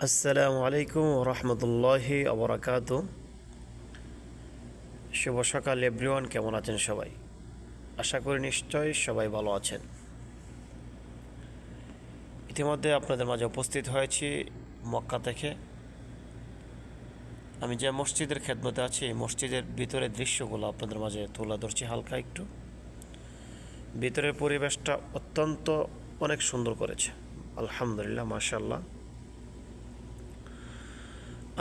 আসসালামু আলাইকুম রহমতুল্লাহি আবরাকাত। শুভ সকাল এভরিওয়ান, কেমন আছেন সবাই? আশা করি নিশ্চয়ই সবাই ভালো আছেন। ইতিমধ্যে আপনাদের মাঝে উপস্থিত হয়েছি মক্কা থেকে। আমি যে মসজিদের খেদমতে আছি, এই মসজিদের ভিতরের দৃশ্যগুলো আপনাদের মাঝে তুলে ধরছি হালকা একটু। ভিতরের পরিবেশটা অত্যন্ত অনেক সুন্দর করেছে, আলহামদুলিল্লাহ, মাশাআল্লাহ।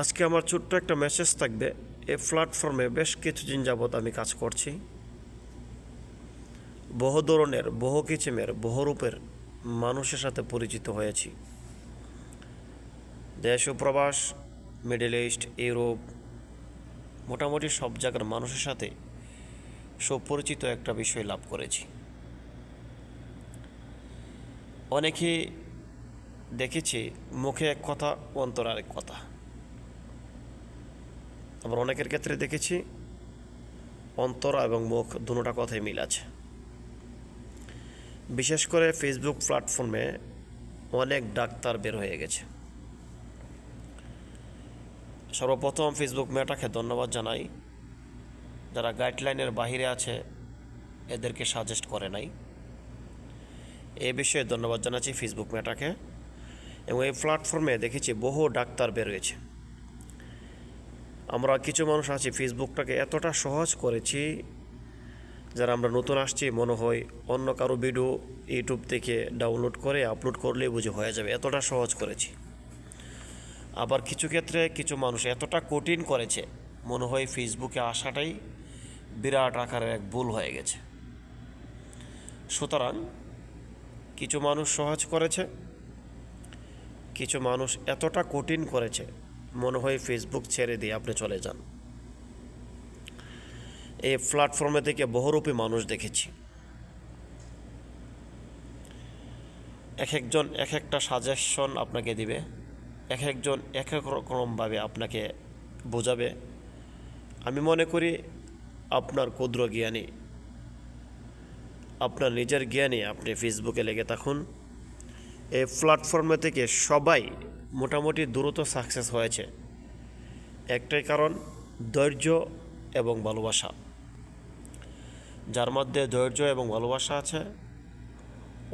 আজকে আমার ছোট্ট একটা মেসেজ থাকবে। এই প্ল্যাটফর্মে বেশ কিছুদিন যাবৎ আমি কাজ করছি। বহু ধরনের, বহু কিসিমের, বহু রূপের মানুষের সাথে পরিচিত হয়েছি। দেশ ও প্রবাস, মিডল ইস্ট, ইউরোপ, মোটামুটি সব জায়গার মানুষের সাথে সুপরিচিত একটা বিষয় লাভ করেছি। অনেকেই দেখেছি মুখে এক কথা, অন্তর আরেক কথা। আবার অনেকের ক্ষেত্রে দেখেছি অন্তর এবং মুখ দুটোটা কথাই মিল আছে। বিশেষ করে ফেসবুক প্ল্যাটফর্মে অনেক ডাক্তার বের হয়ে গেছে। সর্বপ্রথম ফেসবুক মেটাকে ধন্যবাদ জানাই, যারা গাইডলাইনের বাহিরে আছে এদেরকে সাজেস্ট করে নাই। এ বিষয়ে ধন্যবাদ জানাচ্ছি ফেসবুক মেটাকে। এবং এই প্ল্যাটফর্মে দেখেছি বহু ডাক্তার বের হয়েছে। আমরা কিছু মানুষ আছি ফেসবুকটাকে এতটা সহজ করেছি, যারা আমরা নতুন আসছি মনে হয় অন্য কারো ভিডিও ইউটিউব থেকে ডাউনলোড করে আপলোড করলেই বুঝে হয়ে যাবে, এতটা সহজ করেছি। আবার কিছু ক্ষেত্রে কিছু মানুষ এতটা কঠিন করেছে, মনে হয় ফেসবুকে আসাটাই বিরাট আকারের এক ভুল হয়ে গেছে। সুতরাং কিছু মানুষ সহজ করেছে, কিছু মানুষ এতটা কঠিন করেছে, মনে হয় ফেসবুক ছেড়ে দিয়ে আপনি চলে যান। এই প্ল্যাটফর্মে থেকে বহুরূপী মানুষ দেখেছি। এক একজন এক একটা সাজেশন আপনাকে দিবে, এক একজন এক এক রকমভাবে আপনাকে বোঝাবে। আমি মনে করি আপনার ক্ষুদ্র জ্ঞানী, আপনার নিজের জ্ঞানে আপনি ফেসবুকে লেগে থাকুন। এই প্ল্যাটফর্মে থেকে সবাই মোটামুটি দ্রুত সাকসেস হয়েছে। একটাই কারণ, ধৈর্য এবং ভালোবাসা। যার মধ্যে ধৈর্য এবং ভালোবাসা আছে,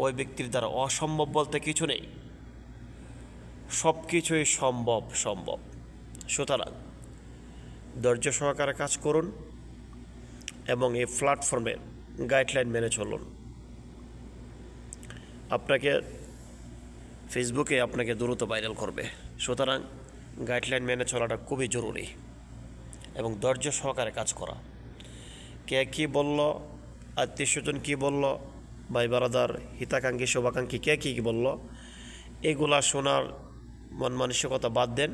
ওই ব্যক্তির দ্বারা অসম্ভব বলতে কিছু নেই, সব কিছুই সম্ভব। সুতরাং ধৈর্য সহকারে কাজ করুন এবং এই প্ল্যাটফর্মের গাইডলাইন মেনে চলুন। ফেসবুকে আপনাকে দ্রুত ভাইরাল করবে। সুতরাং গাইডলাইন মেনে চলাটা খুবই জরুরি এবং ধৈর্য সহকারে কাজ করা। কে কী বলল, আত্মীয় স্বজন কী বলল, ভাই বারাদার, হিতাকাঙ্ক্ষী শুভাকাঙ্ক্ষী কে কী বলল, এগুলা শোনার মন মানসিকতা বাদ দেন।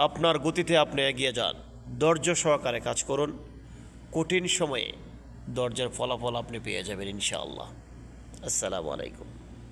আপনার গতিতে আপনি এগিয়ে যান, ধৈর্য সহকারে কাজ করুন। কঠিন সময়ে ধৈর্যের ফলাফল আপনি পেয়ে যাবেন ইনশাআল্লাহ। আসসালামু আলাইকুম।